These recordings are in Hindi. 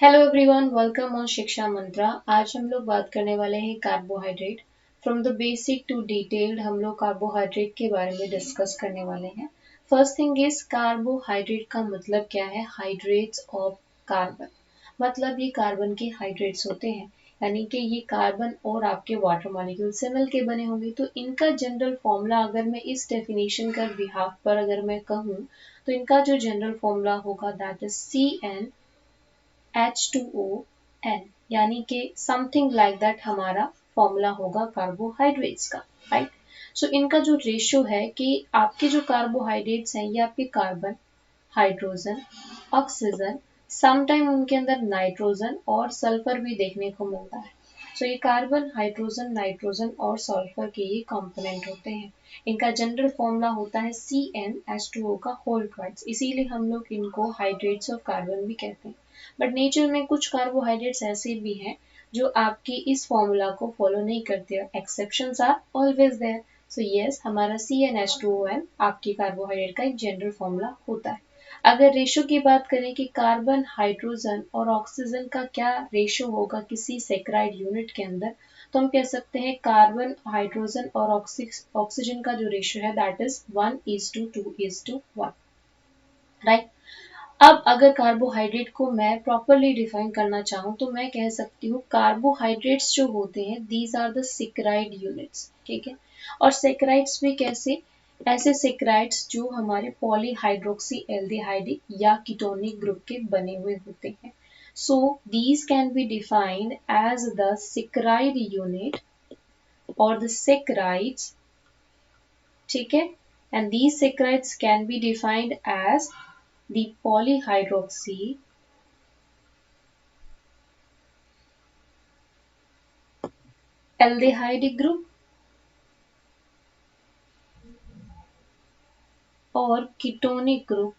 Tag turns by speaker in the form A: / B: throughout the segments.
A: हेलो एवरीवन, वेलकम ऑन शिक्षा मंत्रा। आज हम लोग बात करने वाले हैं carbohydrate. From the basic to detailed हम लोग कार्बोहाइड्रेट के बारे में डिस्कस करने वाले हैं। फर्स्ट थिंग इज कार्बोहाइड्रेट का मतलब क्या है? Hydrates of carbon. मतलब ये कार्बन के हाइड्रेट्स होते हैं, यानी कि ये कार्बन और आपके वाटर मॉलिक्यूल से मिलके बने होंगे। तो इनका जनरल फॉर्मूला अगर मैं इस डेफिनेशन का बिहाफ पर अगर मैं कहूँ तो इनका जो जनरल फॉर्मूला होगा दैट इज CnH2ON, यानी कि समथिंग लाइक दैट हमारा फॉर्मूला होगा कार्बोहाइड्रेट्स का, राइट। सो इनका जो रेशियो है कि आपके जो कार्बोहाइड्रेट्स हैं ये आपके कार्बन, हाइड्रोजन, ऑक्सीजन, समटाइम उनके अंदर नाइट्रोजन और सल्फर भी देखने को मिलता है। सो ये कार्बन, हाइड्रोजन, नाइट्रोजन और सल्फर के ये कंपोनेंट होते हैं। इनका जनरल फॉर्मूला होता है CnH2O का होल ट्वाइस, इसीलिए हम लोग इनको हाइड्रेट्स ऑफ कार्बन भी कहते हैं। बट नेचर में कुछ कार्बोहाइड्रेट्स ऐसे भी हैं जो आपकी इस फॉर्मूला को फॉलो नहीं करते। Exceptions are always there. So yes, हमारा CnH2ON आपकी कार्बोहाइड्रेट का एक जनरल फॉर्मूला होता है। अगर रेशो की बात करें कि कार्बन, हाइड्रोजन और ऑक्सीजन का क्या रेशो होगा किसी सेक्राइड यूनिट के अंदर, तो हम कह सकते हैं कार्बन, हाइड्रोजन और ऑक्सीजन का जो रेशो है दैट इज 1:2:1, राइट। अब अगर कार्बोहाइड्रेट को मैं प्रॉपरली डिफाइन करना चाहूँ तो मैं कह सकती हूँ कार्बोहाइड्रेट्स जो होते हैं these are the saccharide units, ठीक है। और सेक्राइड्स भी कैसे? ऐसे सेक्राइड्स जो हमारे पॉलीहाइड्रोक्सी एल्डिहाइडिक या कीटोनिक ग्रुप के बने हुए होते हैं। So these can be defined as the saccharide unit और द सेक्राइड्स, ठीक है। And these saccharides can be defined as the polyhydroxy aldehyde group और ketonic group,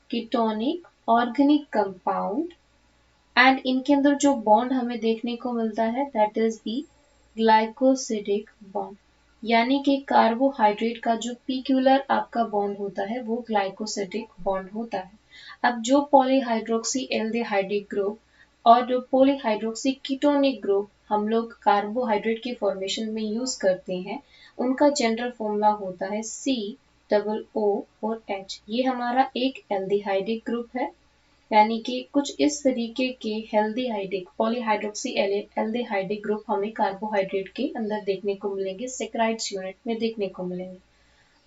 A: ketonic organic compound। And इनके अंदर जो बॉन्ड हमें देखने को मिलता है that is the glycosidic bond, यानी कि कार्बोहाइड्रेट का जो पीक्यूलर आपका बॉन्ड होता है वो ग्लाइकोसिडिक बॉन्ड होता है। अब जो पॉलीहाइड्रोक्सी एल्डिहाइडिक ग्रुप और जो पॉलीहाइड्रोक्सी कीटोनिक ग्रुप हम लोग कार्बोहाइड्रेट के फॉर्मेशन में यूज करते हैं, उनका जनरल फॉर्मूला होता है COO और H। ये हमारा एक एल्डिहाइडिक ग्रुप है, यानी कि कुछ इस तरीके के हेल्दीहाइडिक पॉलीहाइड्रोक्सी एल्डिहाइडिक ग्रुप हमें कार्बोहाइड्रेट के अंदर देखने को मिलेंगे, सेक्राइड्स यूनिट में देखने को मिलेंगे।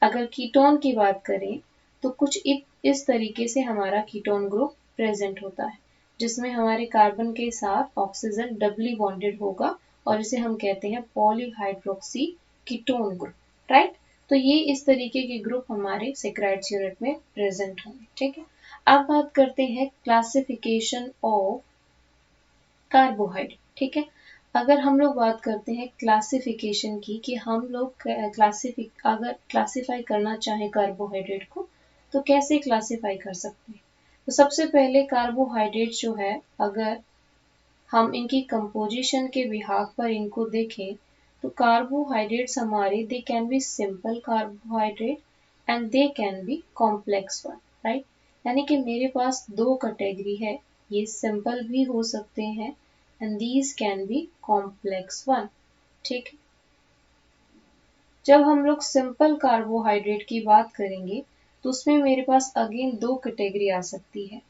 A: अगर कीटोन की बात करें तो कुछ इस तरीके से हमारा कीटोन ग्रुप प्रेजेंट होता है, जिसमें हमारे कार्बन के साथ ऑक्सीजन डबली बॉन्डेड होगा और इसे हम कहते हैं पॉलीहाइड्रोक्सी कीटोन ग्रुप, राइट। तो ये इस तरीके के ग्रुप हमारे सेक्राइड्स यूनिट में प्रेजेंट होंगे, ठीक है। अब बात करते हैं क्लासिफिकेशन ऑफ कार्बोहाइड्रेट, ठीक है। अगर हम लोग बात करते हैं क्लासिफिकेशन की कि हम लोग अगर क्लासिफाई करना चाहें कार्बोहाइड्रेट को तो कैसे क्लासिफाई कर सकते हैं? तो सबसे पहले कार्बोहाइड्रेट जो है, अगर हम इनकी कंपोजिशन के बिहाफ पर इनको देखें तो कार्बोहाइड्रेट्स हमारे they can be simple carbohydrate and they can be complex one, right. यानी कि मेरे पास दो कैटेगरी है, ये सिंपल भी हो सकते हैं and these can B complex one, ठीक है। जब हम लोग सिंपल कार्बोहाइड्रेट की बात करेंगे तो उसमें मेरे पास अगेन दो कैटेगरी आ सकती है।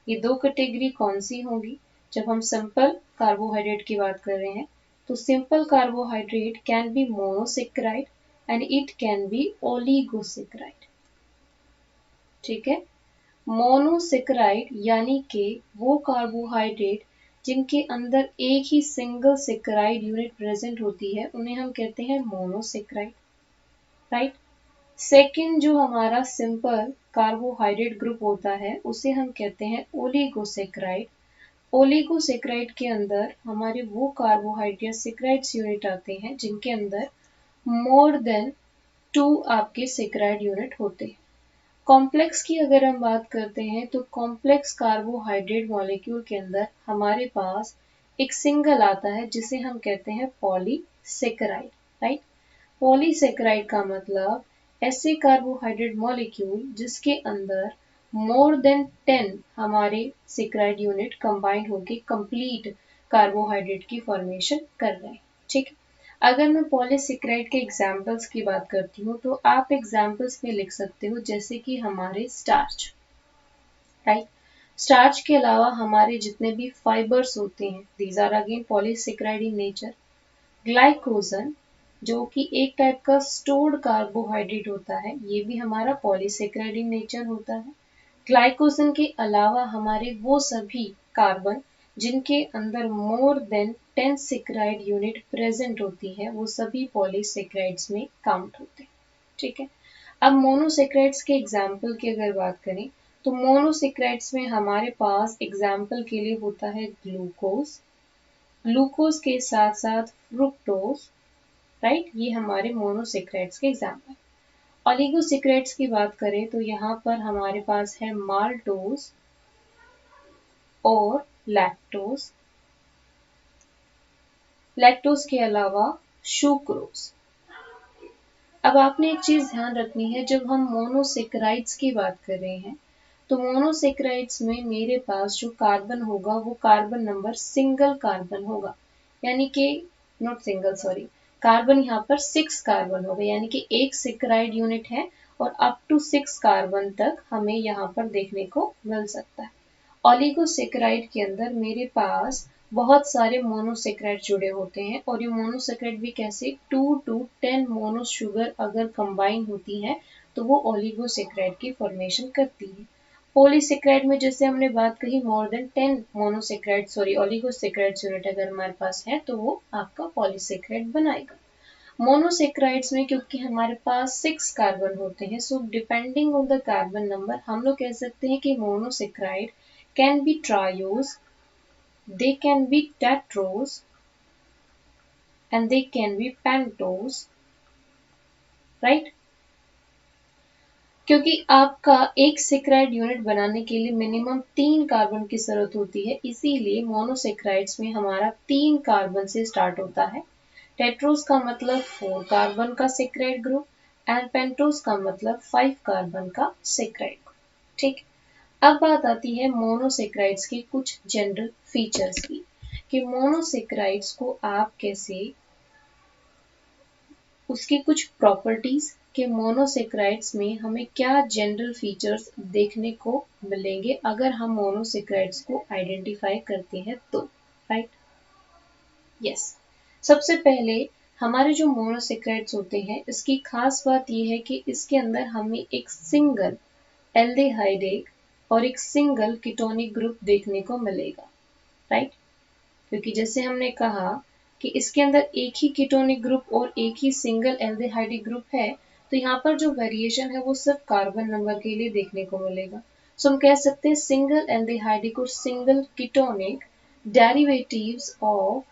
A: ये दो कैटेगरी कौन सी होगी? जब हम सिंपल कार्बोहाइड्रेट की बात कर रहे हैं तो simple carbohydrate can be monosaccharide and it can be oligosaccharide, ठीक है। मोनोसेक्राइड यानी कि वो कार्बोहाइड्रेट जिनके अंदर एक ही सिंगल सेक्राइड यूनिट प्रेजेंट होती है उन्हें हम कहते हैं मोनोसेक्राइड, राइट। सेकेंड जो हमारा सिंपल कार्बोहाइड्रेट ग्रुप होता है उसे हम कहते हैं ओलिगोसेक्राइड। ओलिगोसेक्राइड के अंदर हमारे वो कार्बोहाइड्रेट सेक्राइड्स यूनिट आते हैं जिनके अंदर मोर देन 2 आपके सेक्राइड यूनिट होते हैं। कॉम्प्लेक्स की अगर हम बात करते हैं तो कॉम्प्लेक्स कार्बोहाइड्रेट मॉलिक्यूल के अंदर हमारे पास एक सिंगल आता है जिसे हम कहते हैं पॉलीसेकेराइड, राइट। पॉलीसेकेराइड का मतलब ऐसे कार्बोहाइड्रेट मॉलिक्यूल जिसके अंदर मोर देन 10 हमारे सेकेराइड यूनिट कंबाइंड होके कंप्लीट कार्बोहाइड्रेट की फॉर्मेशन कर रहे हैं। ठीक है, अगर मैं पॉलीसेकेराइड के एग्जांपल्स की बात करती हूँ तो आप एग्जांपल्स में लिख सकते हो जैसे कि हमारे स्टार्च, राइट। स्टार्च के अलावा हमारे जितने भी फाइबर्स होते हैं these are again polysaccharide in nature. Glycogen जो कि एक टाइप का स्टोर्ड कार्बोहाइड्रेट होता है, ये भी हमारा पॉलीसेकेराइड इन नेचर होता है। ग्लाइकोजन के अलावा हमारे वो सभी कार्बन जिनके अंदर more than 10 saccharide unit present होती है वो सभी पॉलीसेकेराइड्स में काउंट होते हैं। ठीक है, अब मोनोसेकेराइड्स के एग्जाम्पल की अगर बात करें तो मोनोसेकेराइड्स में हमारे पास एग्जाम्पल के लिए होता है ग्लूकोज, ग्लूकोज के साथ साथ फ्रुक्टोज, राइट, ये हमारे मोनोसेकेराइड्स के एग्जाम्पल। ओलिगोसेकेराइड्स की बात करें तो यहाँ पर हमारे पास है माल्टोज और लैक्टोज, लैक्टोज के अलावा सुक्रोज। अब आपने एक चीज ध्यान रखनी है, जब हम मोनोसेकेराइड्स की बात कर रहे हैं तो मोनोसेकेराइड्स में मेरे पास जो कार्बन होगा वो कार्बन नंबर सिंगल कार्बन होगा, यानी कि नॉट सिंगल सॉरी, कार्बन यहाँ पर 6 कार्बन होगा, यानी कि एक सेकेराइड यूनिट है और अप टू 6 कार्बन तक हमें यहाँ पर देखने को मिल सकता है। ओलिगोसेकेराइड के अंदर मेरे पास बहुत सारे मोनोसेकेराइड जुड़े होते हैं और ये मोनोसेकेराइड भी कैसे 2 to 10 मोनो शुगर अगर कंबाइन होती हैं तो वो ओलिगोसेकेराइड की फॉर्मेशन करती है। पॉलीसेकेराइड में जैसे हमने बात कही more than 10 monosaccharide sorry oligosaccharide unit अगर हमारे पास है तो वो आपका पॉलीसेकेराइड बनाएगा। मोनोसेकेराइड्स में क्योंकि हमारे पास 6 कार्बन होते हैं, so depending on the carbon number हम लोग कह सकते हैं कि monosaccharide can be triose, they can be tetrose and they can be pentose, right? क्योंकि आपका एक सेकेराइड यूनिट बनाने के लिए मिनिमम 3 कार्बन की जरूरत होती है, इसीलिए मोनोसेकेराइड्स में हमारा 3 कार्बन से स्टार्ट होता है। टेट्रोस का मतलब 4 कार्बन का सेकेराइड ग्रुप एंड पेंटोस का मतलब 5 कार्बन का सेकेराइड ग्रुप। ठीक, अब बात आती है मोनोसेकेराइड्स के कुछ जनरल फीचर्स की, कि मोनोसेकेराइड्स को आप कैसे, उसकी कुछ प्रॉपर्टीज के मोनोसेकेराइड्स में हमें क्या जनरल फीचर्स देखने को मिलेंगे अगर हम मोनोसेकेराइड्स को आइडेंटिफाई करते हैं तो, राइट। यस, सबसे पहले हमारे जो मोनोसेकेराइड्स होते हैं इसकी खास बात यह है कि इसके अंदर हमें एक सिंगल एल्डिहाइड और एक सिंगल कीटोनिक ग्रुप देखने को मिलेगा, राइट। क्योंकि जैसे हमने कहा कि इसके अंदर एक ही कीटोनिक ग्रुप और एक ही सिंगल एल्डिहाइड ग्रुप है, तो यहाँ पर जो वेरिएशन है वो सिर्फ कार्बन नंबर के लिए देखने को मिलेगा। सो हम कह सकते हैं सिंगल एल्डिहाइडिक और single ketonic derivatives of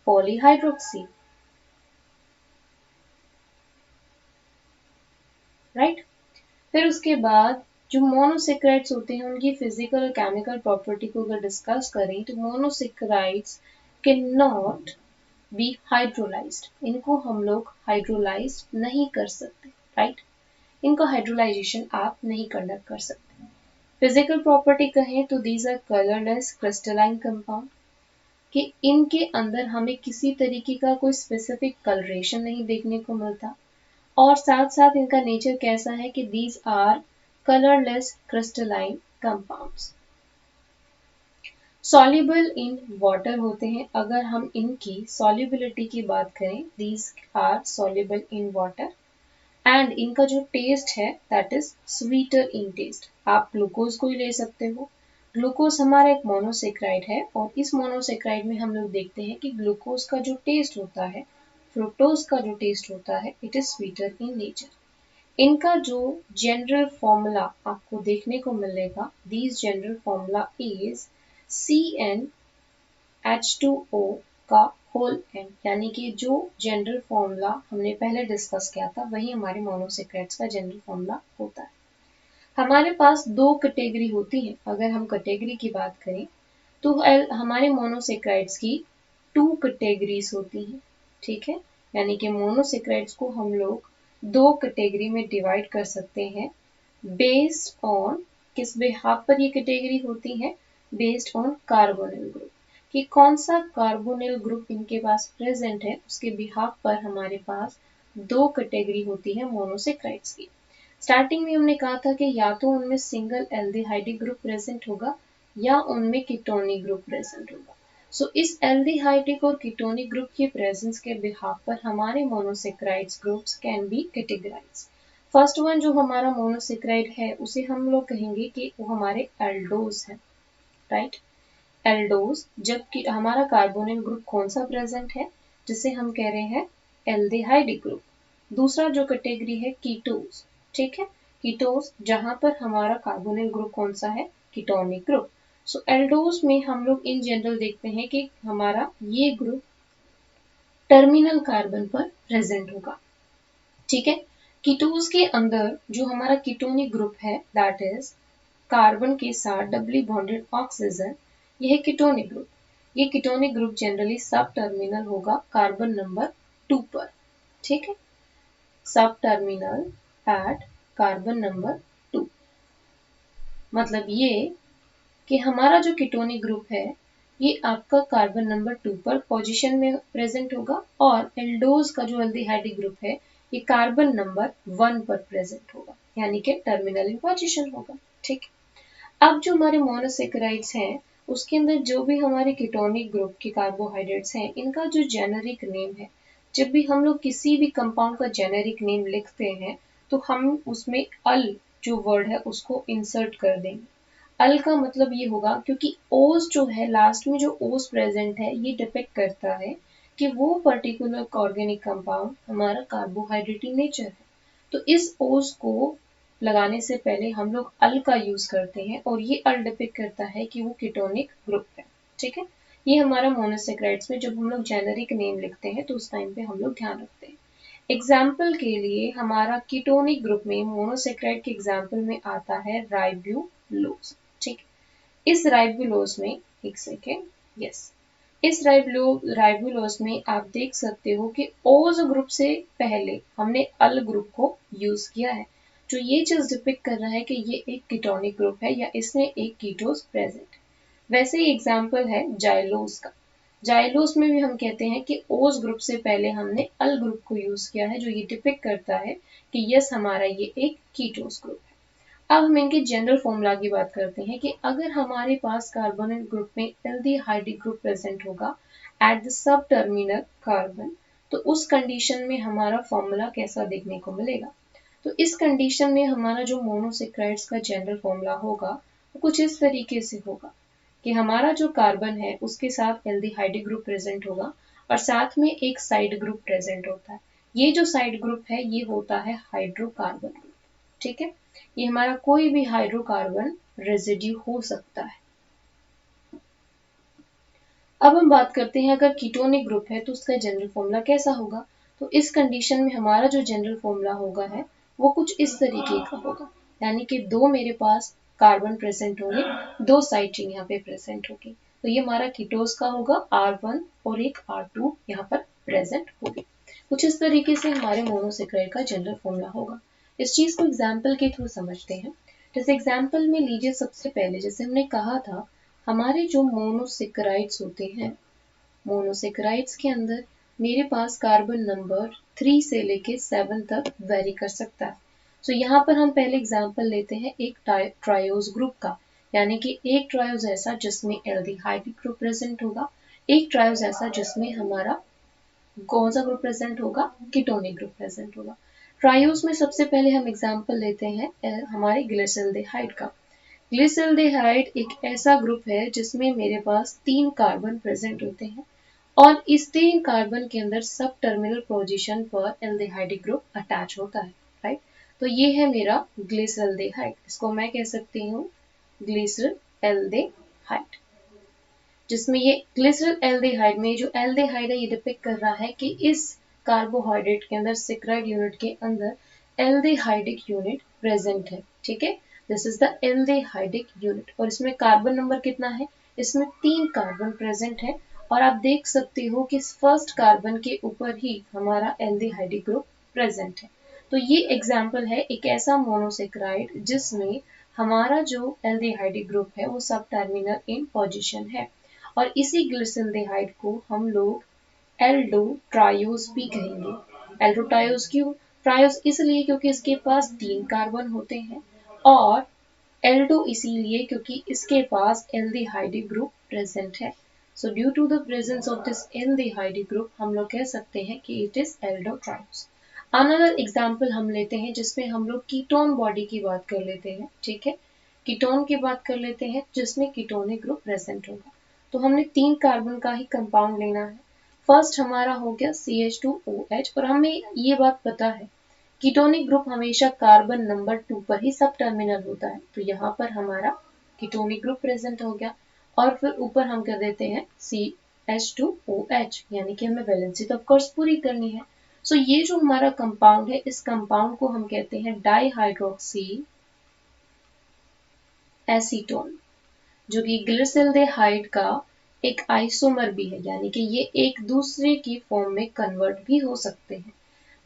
A: polyhydroxy, right. फिर उसके बाद जो मोनोसेकेराइड्स होते हैं उनकी फिजिकल और केमिकल प्रॉपर्टी को अगर डिस्कस करें तो monosaccharides can not be hydrolysed, इनको हम लोग हाइड्रोलाइज नहीं कर सकते, राइट। इनको हाइड्रोलाइजेशन आप नहीं कंडक्ट कर सकते। फिजिकल प्रॉपर्टी कहें तो these are colourless crystalline compound, कि इनके अंदर हमें किसी तरीके का कोई स्पेसिफिक कलरेशन नहीं देखने को मिलता, और साथ साथ इनका नेचर कैसा है कि these are colourless crystalline compounds. Soluble in water होते हैं, अगर हम इनकी सॉल्युबिलिटी की बात करें these are soluble in water and इनका जो टेस्ट है that is sweeter in taste. आप ग्लूकोज को ही ले सकते हो, ग्लूकोज हमारा एक मोनोसेकेराइड है और इस मोनोसेकेराइड में हम लोग देखते हैं कि ग्लूकोज का जो टेस्ट होता है, फ्रुक्टोज का जो टेस्ट होता है, it is sweeter in nature. इनका जो जनरल फॉर्मूला आपको देखने को मिलेगा, these general formula is CnH2O का होल एन, यानी कि जो जनरल फॉर्मूला हमने पहले डिस्कस किया था वही हमारे मोनोसेकेराइड्स का जनरल फॉर्मूला होता है। हमारे पास दो कैटेगरी होती है, अगर हम कैटेगरी की बात करें तो हमारे मोनोसेकेराइड्स की 2 कैटेगरीज होती हैं, ठीक है। यानी कि मोनोसेक्राइड्स को हम लोग 2 कैटेगरी में डिवाइड कर सकते हैं बेस्ड ऑन किस बिहाफ पर ये कैटेगरी होती है, बेस्ड ऑन कार्बोनिल ग्रुप, कि कौन सा कार्बोनिल ग्रुप इनके पास प्रेजेंट है, उसके बिहाफ पर हमारे पास 2 कैटेगरी होती है मोनोसेक्राइड्स की। स्टार्टिंग में हमने कहा था कि या तो उनमें सिंगल एल्डिहाइडिक ग्रुप प्रेजेंट होगा या उनमें कीटोनिक ग्रुप प्रेजेंट होगा। सो इस एल्डिहाइडिक और कीटोनिक ग्रुप के प्रेजेंस के बिहाफ पर हमारे monosaccharides groups can be categorised. First one जो हमारा मोनोसेक्राइड है उसे हम लोग कहेंगे कि वो हमारे एल्डोज है, राइट। एल्डोज, जबकि हमारा कार्बोनिल ग्रुप कौन सा प्रेजेंट है, जिसे हम कह रहे हैं एल्डिहाइडिक ग्रुप। दूसरा जो कैटेगरी है कीटोज, ठीक है, कीटोज जहां पर हमारा कार्बोनिल ग्रुप कौन सा है, कीटोनिक ग्रुप। सो एल्डोज में हम लोग इन जनरल देखते हैं कि हमारा ये ग्रुप टर्मिनल कार्बन पर प्रेजेंट होगा, ठीक है। कीटोज के अंदर जो हमारा कीटोनिक ग्रुप है दैट इज कार्बन के साथ डबली बॉन्डेड ऑक्सीजन, यह है कीटोनिक ग्रुप। ये कीटोनिक ग्रुप जनरली सब टर्मिनल होगा कार्बन नंबर 2 पर, ठीक है, सब टर्मिनल एट कार्बन नंबर 2। मतलब ये कि हमारा जो कीटोनिक ग्रुप है ये आपका कार्बन नंबर 2 पर पोजीशन में प्रेजेंट होगा और एल्डोज का जो एल्डिहाइडिक ग्रुप है ये कार्बन नंबर 1 पर प्रेजेंट होगा, यानी कि टर्मिनल इन पोजीशन होगा, ठीक। अब जो हमारे मोनोसेक्राइड्स हैं उसके अंदर जो भी हमारे कीटोनिक ग्रुप के कार्बोहाइड्रेट्स हैं इनका जो जेनेरिक नेम है, जब भी हम लोग किसी भी कंपाउंड का जेनेरिक नेम लिखते हैं तो हम उसमें अल जो वर्ड है उसको इंसर्ट कर देंगे। अल का मतलब ये होगा क्योंकि ओस जो है लास्ट में जो ओस प्रेजेंट है ये डिपेक्ट करता है कि वो पर्टिकुलर ऑर्गेनिक कंपाउंड हमारा कार्बोहाइड्रेटी नेचर है। तो इस ओस को लगाने से पहले हम लोग अल का यूज करते हैं और ये अल डिपिक्ट करता है कि वो कीटोनिक ग्रुप है, ठीक है। ये हमारा मोनोसेक्राइड्स में जब हम लोग जेनेरिक नेम लिखते हैं तो उस टाइम पे हम लोग ध्यान रखते हैं। एग्जाम्पल के लिए हमारा कीटोनिक ग्रुप में मोनोसेक्राइड के एग्जाम्पल में आता है राइब्यूलोज, ठीक। इस राइब्यूलोज में एक सेकेंड, यस, इस राइब्यूलोज में आप देख सकते हो कि ओज ग्रुप से पहले हमने अल ग्रुप को यूज किया है, जो ये चीज डिपिक्ट कर रहा है कि ये एक कीटोनिक ग्रुप है या इसमें एक कीटोज प्रेजेंट है। वैसे ही एग्जाम्पल है जाइलोज का। जाइलोज में भी हम कहते हैं कि ओज ग्रुप से पहले हमने अल ग्रुप को यूज किया है, जो ये डिपिक्ट करता है कि यस हमारा ये एक कीटोज ग्रुप है। अब हम इनके जनरल फॉर्मूला की बात करते हैं कि अगर हमारे पास कार्बोनिल ग्रुप में एल्डिहाइडिक ग्रुप प्रेजेंट होगा at the sub terminal carbon, तो उस कंडीशन में हमारा फॉर्मूला कैसा देखने को मिलेगा। तो इस कंडीशन में हमारा जो मोनोसेक्राइड्स का जनरल फॉर्मूला होगा वो कुछ इस तरीके से होगा कि हमारा जो कार्बन है उसके साथ एल्डिहाइडिक ग्रुप प्रेजेंट होगा और साथ में एक साइड ग्रुप प्रेजेंट होता है। ये जो साइड ग्रुप है ये होता है हाइड्रोकार्बन ग्रुप, ठीक है। ये हमारा कोई भी हाइड्रोकार्बन रेजिड्यू हो सकता है। अब हम बात करते हैं अगर कीटोनिक ग्रुप है तो उसका जनरल फॉर्मूला कैसा होगा। तो इस कंडीशन में हमारा जो जनरल फॉर्मूला होगा है वो कुछ इस तरीके का होगा, यानी कि दो मेरे पास कार्बन प्रेजेंट होंगे, दो साइड चेन यहाँ पे प्रेजेंट होगी, तो ये हमारा कीटोज का होगा R1 और एक R2 यहाँ पर प्रेजेंट होगी। कुछ इस तरीके से हमारे मोनोसेक्राइड का जनरल फॉर्मूला होगा। इस चीज को एग्जाम्पल के थ्रू समझते हैं। जैसे एग्जाम्पल में लीजिए, सबसे पहले जैसे हमने कहा था हमारे जो मोनोसेक्राइड्स होते हैं, मोनोसेक्राइड्स के अंदर मेरे पास कार्बन नंबर 3 से लेके 7 तक वेरी कर सकता है। तो यहाँ पर हम पहले एग्जांपल लेते हैं एक ट्रायोज ग्रुप का, यानी कि एक ट्रायोज ऐसा जिसमें एल्डिहाइडिक ग्रुप प्रेजेंट होगा, एक ट्रायोज ऐसा जिसमें हमारा कौन सा ग्रुप प्रेजेंट होगा, कीटोनिक ग्रुप प्रेजेंट होगा। ट्रायोज में सबसे पहले हम एग्जांपल लेते हैं हमारे ग्लिसरॉल्डिहाइड का। ग्लिसरॉल्डिहाइड एक ऐसा ग्रुप है जिसमें मेरे पास 3 कार्बन प्रेजेंट होते हैं और इस 3 कार्बन के अंदर सब टर्मिनल पोजीशन पर एल्डिहाइडिक ग्रुप अटैच होता है, राइट। तो ये है मेरा ग्लिसरॉल्डिहाइड, इसको मैं कह सकती हूँ ग्लिसरॉल्डिहाइड, जिसमें ये ग्लिसरॉल्डिहाइड में जो एल्डिहाइड है ये डिपिक्ट कर रहा है कि इस कार्बोहाइड्रेट के अंदर सेक्राइड यूनिट के अंदर एल्डिहाइडिक यूनिट प्रेजेंट है, ठीक है। This is the aldehydic unit और इसमें कार्बन नंबर कितना है, इसमें 3 कार्बन प्रेजेंट है और आप देख सकते हो कि फर्स्ट कार्बन के ऊपर ही हमारा एल्डिहाइड ग्रुप प्रेजेंट है। तो ये एग्जाम्पल है एक ऐसा मोनोसेक्राइड जिसमें हमारा जो एल्डिहाइड ग्रुप है वो सब टर्मिनल इन पोजीशन है, और इसी ग्लिसरल्डिहाइड को हम लोग एल्डो ट्रायोज भी कहेंगे। एल्डो ट्रायोज क्यों? ट्रायोज इसलिए क्योंकि इसके पास 3 कार्बन होते हैं, और एल्डो इसीलिए क्योंकि इसके पास एल्डिहाइड ग्रुप प्रेजेंट है। So due to the presence of this aldehyde group हम लोग कह सकते हैं कि it is aldotriose. Another example हम लेते हैं जिसमें हम लोग कीटोन बॉडी की बात कर लेते हैं, ठीक है। कीटोन की बात कर लेते हैं जिसमें कीटोनिक ग्रुप प्रेजेंट होगा। तो हमने 3 कार्बन का ही कंपाउंड लेना है। फर्स्ट हमारा हो गया CH2OH, और हमें ये बात पता है कीटोनिक ग्रुप हमेशा कार्बन नंबर 2 पर ही सब टर्मिनल होता है, तो यहाँ पर हमारा कीटोनिक ग्रुप प्रेजेंट हो गया। और फिर ऊपर हम कर देते हैं CH2OH, यानी कि हमें वैलेंसी तो ऑफकोर्स पूरी करनी है। सो ये जो हमारा कंपाउंड है, इस कंपाउंड को हम कहते हैं डाईहाइड्रोक्सी एसीटोन, जो कि ग्लिसरल्डिहाइड का एक आइसोमर भी है, यानी कि ये एक दूसरे की फॉर्म में कन्वर्ट भी हो सकते हैं।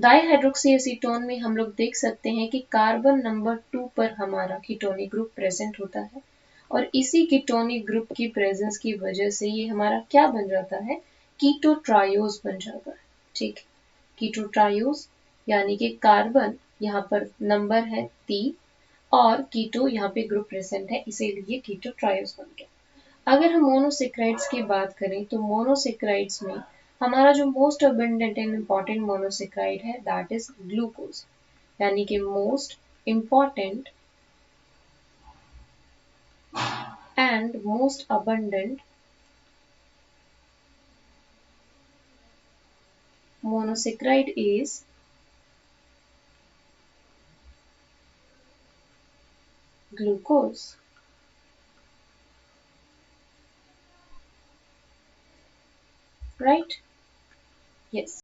A: डाईहाइड्रोक्सी एसीटोन में हम लोग देख सकते हैं कि कार्बन नंबर 2 पर हमारा कीटोनिक ग्रुप प्रेजेंट होता है, और इसी कीटोनिक ग्रुप की प्रेजेंस की वजह से ये हमारा क्या बन जाता है, कीटो ट्रायोज बन जाता है, ठीक है। कीटो ट्रायोज यानी कि कार्बन यहाँ पर नंबर है 3, और कीटो यहाँ पे ग्रुप प्रेजेंट है, इसीलिए कीटो ट्रायोज बन गया। अगर हम मोनोसेक्राइड्स की बात करें तो मोनोसेक्राइड्स में हमारा जो most abundant and important monosaccharide है दैट इज ग्लूकोज, यानी कि most important and most abundant monosaccharide is glucose, right? Yes.